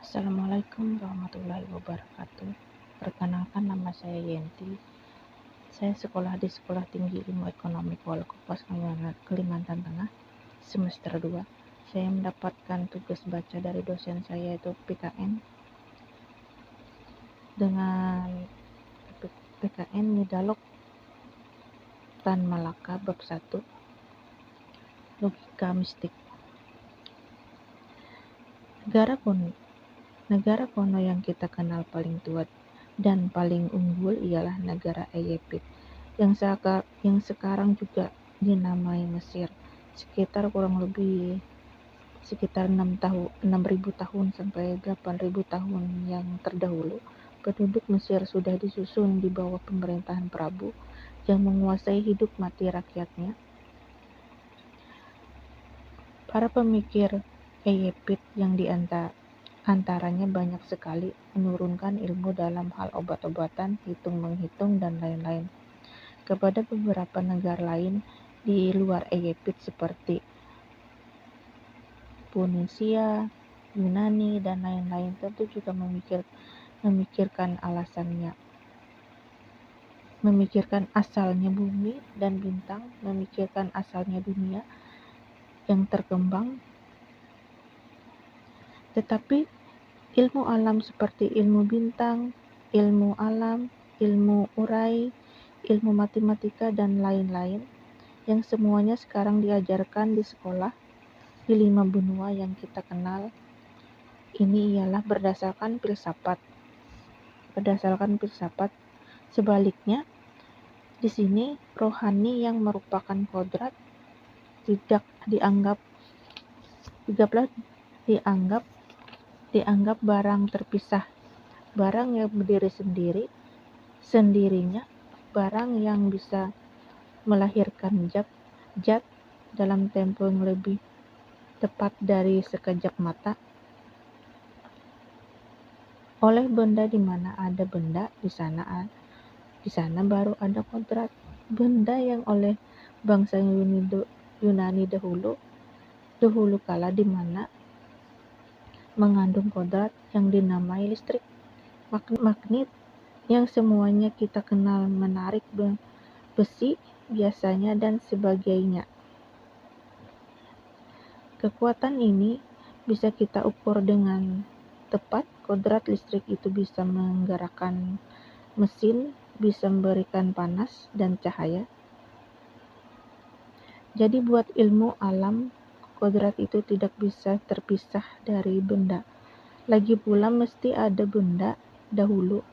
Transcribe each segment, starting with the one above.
Assalamualaikum warahmatullahi wabarakatuh. Perkenalkan, nama saya Yenti. Saya sekolah di Sekolah Tinggi Ilmu Ekonomi Kuala Kapuas, Kalimantan Tengah, semester 2. Saya mendapatkan tugas baca dari dosen saya, yaitu PKN, dengan PKN Nidalog Tan Malaka bab 1, logika mistik. Negara kuno yang kita kenal paling tua dan paling unggul ialah negara Egypt, yang sekarang juga dinamai Mesir. Kurang lebih sekitar 6.000 tahun sampai 8.000 tahun yang terdahulu, penduduk Mesir sudah disusun di bawah pemerintahan Prabu yang menguasai hidup mati rakyatnya. Para pemikir Egypt yang antaranya banyak sekali menurunkan ilmu dalam hal obat-obatan, hitung-menghitung, dan lain-lain kepada beberapa negara lain di luar Egypt seperti Tunisia, Yunani, dan lain-lain. Tentu juga memikirkan asalnya bumi dan bintang, memikirkan asalnya dunia yang terkembang. Tetapi ilmu alam seperti ilmu bintang, ilmu alam, ilmu urai, ilmu matematika, dan lain-lain yang semuanya sekarang diajarkan di sekolah di 5 benua yang kita kenal ini ialah berdasarkan filsafat. Sebaliknya, di sini rohani yang merupakan kodrat tidak dianggap barang terpisah, barang yang berdiri sendirinya, barang yang bisa melahirkan zat dalam tempo yang lebih tepat dari sekejap mata. Oleh benda, di mana ada benda, di sana baru ada kodrat. Benda yang oleh bangsa Yunani dahulu kala di mana mengandung kodrat yang dinamai listrik, magnet yang semuanya kita kenal, menarik besi biasanya, dan sebagainya. Kekuatan ini bisa kita ukur dengan tepat. Kodrat listrik itu bisa menggerakkan mesin, bisa memberikan panas dan cahaya. Jadi buat ilmu alam, kodrat itu tidak bisa terpisah dari benda. Lagi pula mesti ada benda dahulu,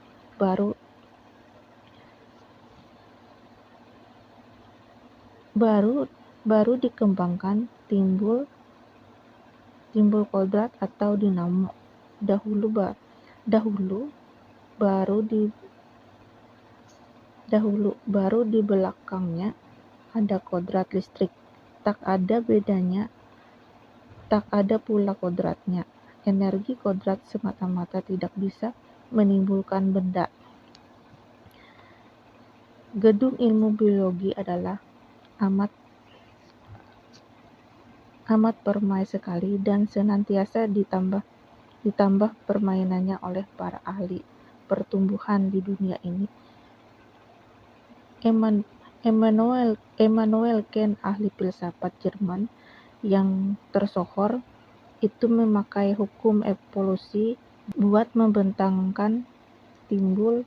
baru dikembangkan, timbul kodrat atau dinamo. Dahulu baru di belakangnya ada kodrat listrik. Tak ada pula kodratnya. Energi kodrat semata-mata tidak bisa menimbulkan benda. Gedung ilmu biologi adalah amat permai sekali dan senantiasa ditambah permainannya oleh para ahli pertumbuhan di dunia ini. Immanuel Kant, ahli filsafat Jerman yang tersohor, itu memakai hukum evolusi buat membentangkan timbul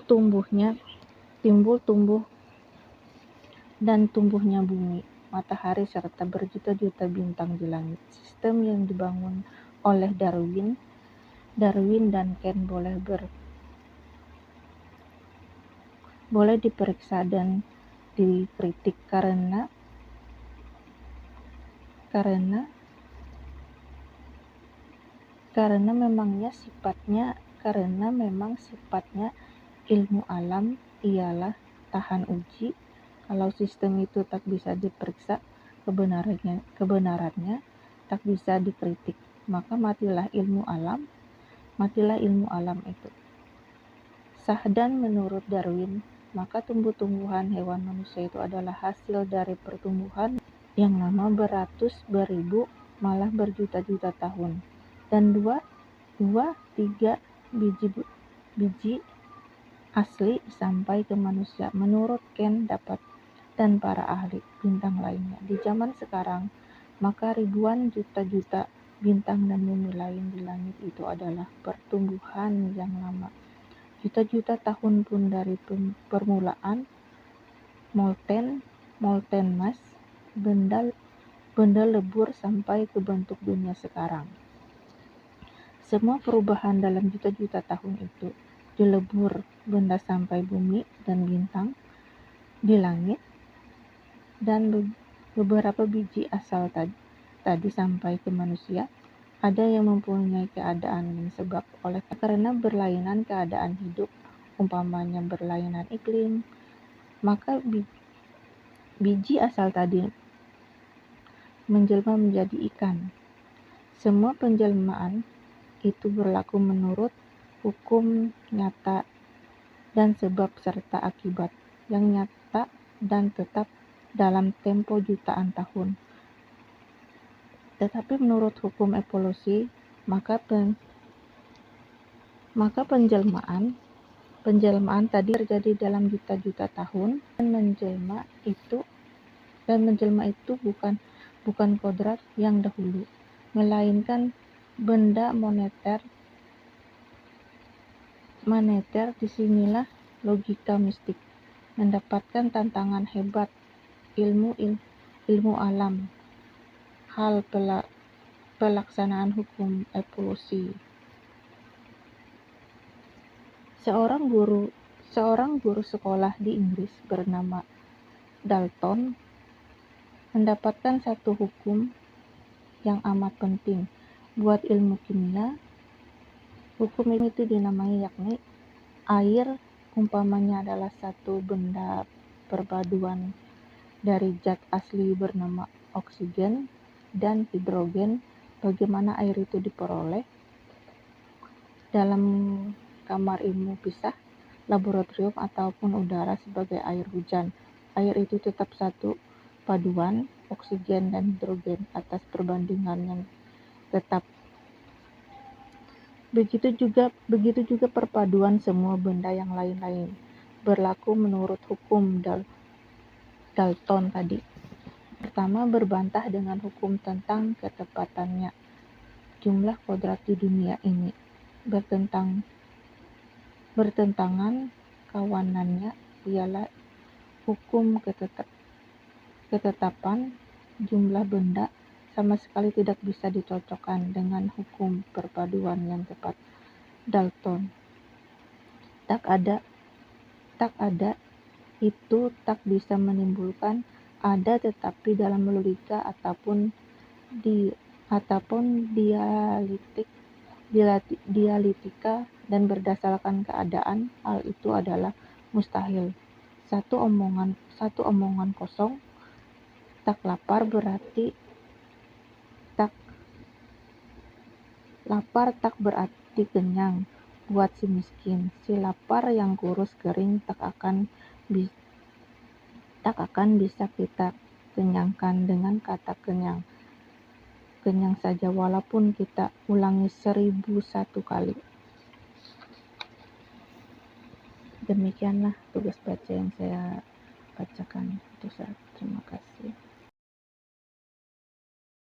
tumbuh dan tumbuhnya bumi, matahari, serta berjuta-juta bintang di langit. Sistem yang dibangun oleh Darwin dan Kant boleh diperiksa dan dikritik karena memang sifatnya ilmu alam ialah tahan uji. Kalau sistem itu tak bisa diperiksa kebenarannya tak bisa dikritik, maka matilah ilmu alam itu. Dan menurut Darwin, maka tumbuh-tumbuhan, hewan, manusia itu adalah hasil dari pertumbuhan yang lama beratus, beribu, malah berjuta-juta tahun. dan 2-3 biji asli sampai ke manusia menurut Ken dapat dan para ahli bintang lainnya. Di zaman sekarang, maka ribuan juta-juta bintang dan bumi lain di langit itu adalah pertumbuhan yang lama. Juta-juta tahun pun dari permulaan molten mass, benda lebur sampai ke bentuk dunia sekarang. Semua perubahan dalam juta-juta tahun itu dilebur benda sampai bumi dan bintang di langit, dan beberapa biji asal tadi sampai ke manusia. Ada yang mempunyai keadaan yang sebab oleh karena berlainan keadaan hidup, umpamanya berlainan iklim, maka biji asal tadi menjelma menjadi ikan. Semua penjelmaan itu berlaku menurut hukum nyata dan sebab serta akibat yang nyata dan tetap dalam tempo jutaan tahun. Tetapi menurut hukum evolusi, maka penjelmaan tadi terjadi dalam juta-juta tahun, dan menjelma itu bukan kodrat yang dahulu, melainkan benda moneter. Disinilah logika mistik mendapatkan tantangan hebat. Ilmu alam, hal pelaksanaan hukum evolusi. Seorang guru sekolah di Inggris bernama Dalton mendapatkan satu hukum yang amat penting buat ilmu kimia. Hukum itu dinamai yakni air umpamanya adalah satu benda perpaduan dari zat asli bernama oksigen dan hidrogen. Bagaimana air itu diperoleh? Dalam kamar ilmu pisah, laboratorium ataupun udara sebagai air hujan. Air itu tetap satu paduan oksigen dan hidrogen atas perbandingan yang tetap. Begitu juga perpaduan semua benda yang lain-lain berlaku menurut hukum Dalton tadi. Pertama, berbantah dengan hukum tentang ketepatannya. Jumlah kodrat di dunia ini bertentangan kawanannya ialah hukum ketetapan jumlah benda sama sekali tidak bisa dicocokkan dengan hukum perpaduan yang tepat Dalton. Tak ada itu tak bisa menimbulkan ada, tetapi dalam logika ataupun dialektika dan berdasarkan keadaan, hal itu adalah mustahil. Satu omongan kosong. Tak lapar berarti kenyang buat si miskin. Si lapar yang kurus kering tak akan bisa kita kenyangkan dengan kata kenyang saja walaupun kita ulangi 1001 kali. Demikianlah tugas baca yang saya bacakan. Terima kasih.